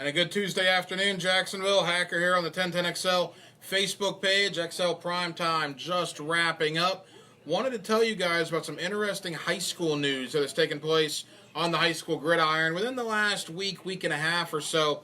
And a good Tuesday afternoon, Jacksonville. Hacker here on the 1010XL Facebook page. XL Primetime just wrapping up. Wanted to tell you guys about some interesting high school news that has taken place on the high school gridiron within the last week and a half or so.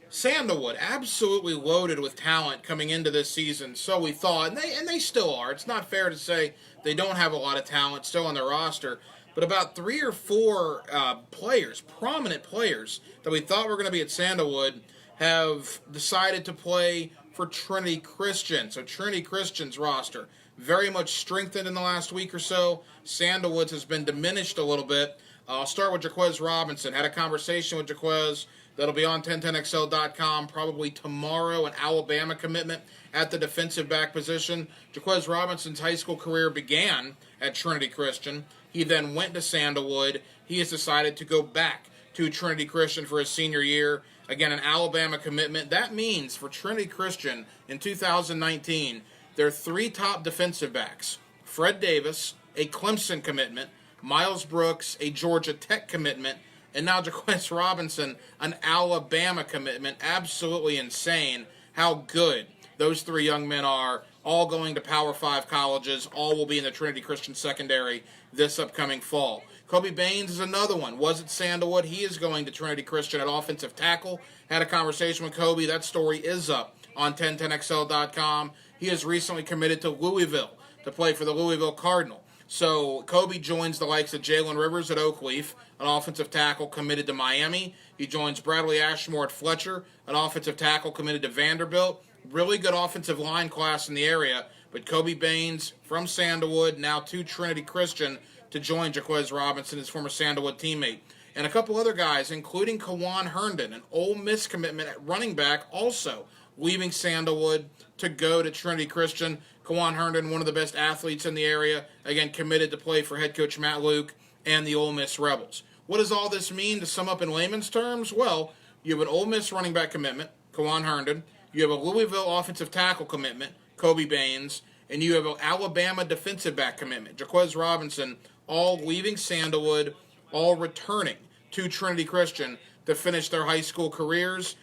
Sandalwood, absolutely loaded with talent coming into this season, so we thought, and they still are. It's not fair to say they don't have a lot of talent still on their roster, but about 3 or 4 players, prominent players, that we thought were going to be at Sandalwood have decided to play for Trinity Christian. So Trinity Christian's roster very much strengthened in the last week or so. Sandalwood's has been diminished a little bit. I'll start with Jaquez Robinson. Had a conversation with Jaquez that'll be on 1010XL.com probably tomorrow, an Alabama commitment at the defensive back position. Jaquez Robinson's high school career began at Trinity Christian. He then went to Sandalwood. He has decided to go back to Trinity Christian for his senior year. Again, an Alabama commitment. That means for Trinity Christian in 2019, their 3 top defensive backs, Fred Davis, a Clemson commitment, Miles Brooks, a Georgia Tech commitment, and now Jaquez Robinson, an Alabama commitment. Absolutely insane how good those 3 young men are, all going to Power 5 colleges. All will be in the Trinity Christian secondary this upcoming fall. Kobe Baines is another one. Was at Sandalwood. He is going to Trinity Christian at offensive tackle. Had a conversation with Kobe. That story is up on 1010XL.com. He has recently committed to Louisville to play for the Louisville Cardinal. So Kobe joins the likes of Jalen Rivers at Oakleaf, an offensive tackle committed to Miami. He joins Bradley Ashmore at Fletcher, an offensive tackle committed to Vanderbilt. Really good offensive line class in the area. But Kobe Baines from Sandalwood, now to Trinity Christian, to join Jaquez Robinson, his former Sandalwood teammate. And a couple other guys, including Kawan Herndon, an Ole Miss commitment at running back, also leaving Sandalwood to go to Trinity Christian. Kawan Herndon, one of the best athletes in the area, again committed to play for head coach Matt Luke and the Ole Miss Rebels. What does all this mean to sum up in layman's terms? Well, you have an Ole Miss running back commitment, Kawan Herndon. You have a Louisville offensive tackle commitment, Kobe Baines. And you have an Alabama defensive back commitment, Jaquez Robinson, all leaving Sandalwood, all returning to Trinity Christian to finish their high school careers.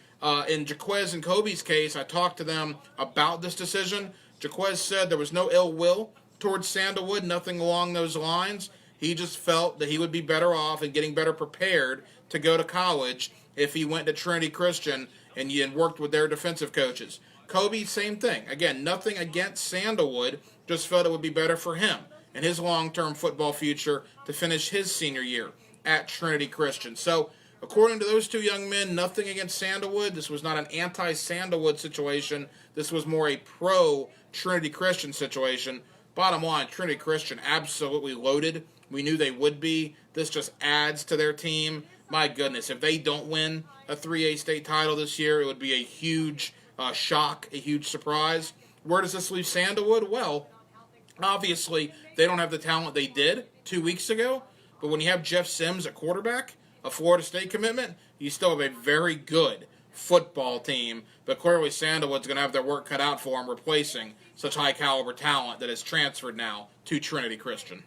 In Jaquez and Kobe's case, I talked to them about this decision. Jaquez said there was no ill will towards Sandalwood, nothing along those lines. He just felt that he would be better off and getting better prepared to go to college if he went to Trinity Christian and worked with their defensive coaches. Kobe, same thing. Again, nothing against Sandalwood, just felt it would be better for him and his long-term football future to finish his senior year at Trinity Christian. So, according to those 2 young men, nothing against Sandalwood. This was not an anti-Sandalwood situation. This was more a pro-Trinity Christian situation. Bottom line, Trinity Christian absolutely loaded. We knew they would be. This just adds to their team. My goodness, if they don't win a 3A state title this year, it would be a huge shock, a huge surprise. Where does this leave Sandalwood? Well, obviously, they don't have the talent they did 2 weeks ago. But when you have Jeff Sims at quarterback, a Florida State commitment, you still have a very good football team. But clearly Sandalwood's going to have their work cut out for them replacing such high-caliber talent that has transferred now to Trinity Christian.